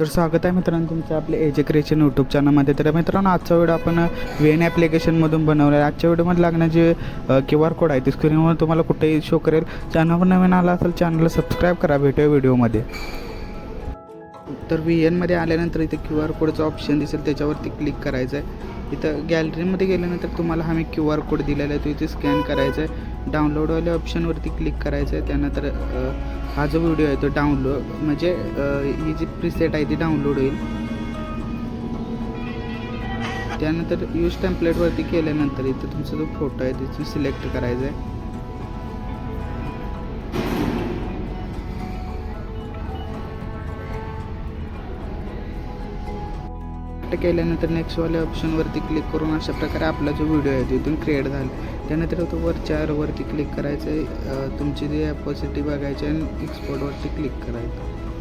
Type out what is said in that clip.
तर स्वागत आहे मित्रांनो तुमचं आपल्या एजे क्रिएशन यूट्यूब चॅनलमध्ये. तर मित्रांनो आजचा व्हिडिओ आपण वेन ॲप्लिकेशनमधून बनवला आहे. आजच्या व्हिडिओमध्ये लागणारे QR कोड आहे ते स्क्रीनवर तुम्हाला कुठेही शो करेल. चॅनलवर नवीन आला असेल चॅनलला सबस्क्राईब करा. भेटूया व्हिडिओमध्ये. तर VNमध्ये आल्यानंतर इथे QR कोडचा ऑप्शन दिसेल त्याच्यावरती क्लिक करायचं आहे. इथं गॅलरीमध्ये गेल्यानंतर तुम्हाला हा मी QR कोड दिलेला आहे तो इथे स्कॅन करायचा आहे. डाउनलोडवाल्या ऑप्शनवरती क्लिक करायचं आहे. त्यानंतर हा जो व्हिडिओ आहे तो डाउनलोड म्हणजे ही जी प्रीसेट आहे ती डाउनलोड होईल. त्यानंतर यूज टेम्पलेटवरती केल्यानंतर इथं तुमचा जो फोटो आहे तिथून सिलेक्ट करायचा आहे. केल्यानंतर नेक्स्टवाल्या ऑप्शनवरती क्लिक करून अशा प्रकारे आपला जो व्हिडिओ आहे तिथून क्रिएट झाला. त्यानंतर तो वरती क्लिक करायचं आहे. तुमची जी ॲपॉसिटी बघायची आणि एक्सपोर्टवरती क्लिक करायचं.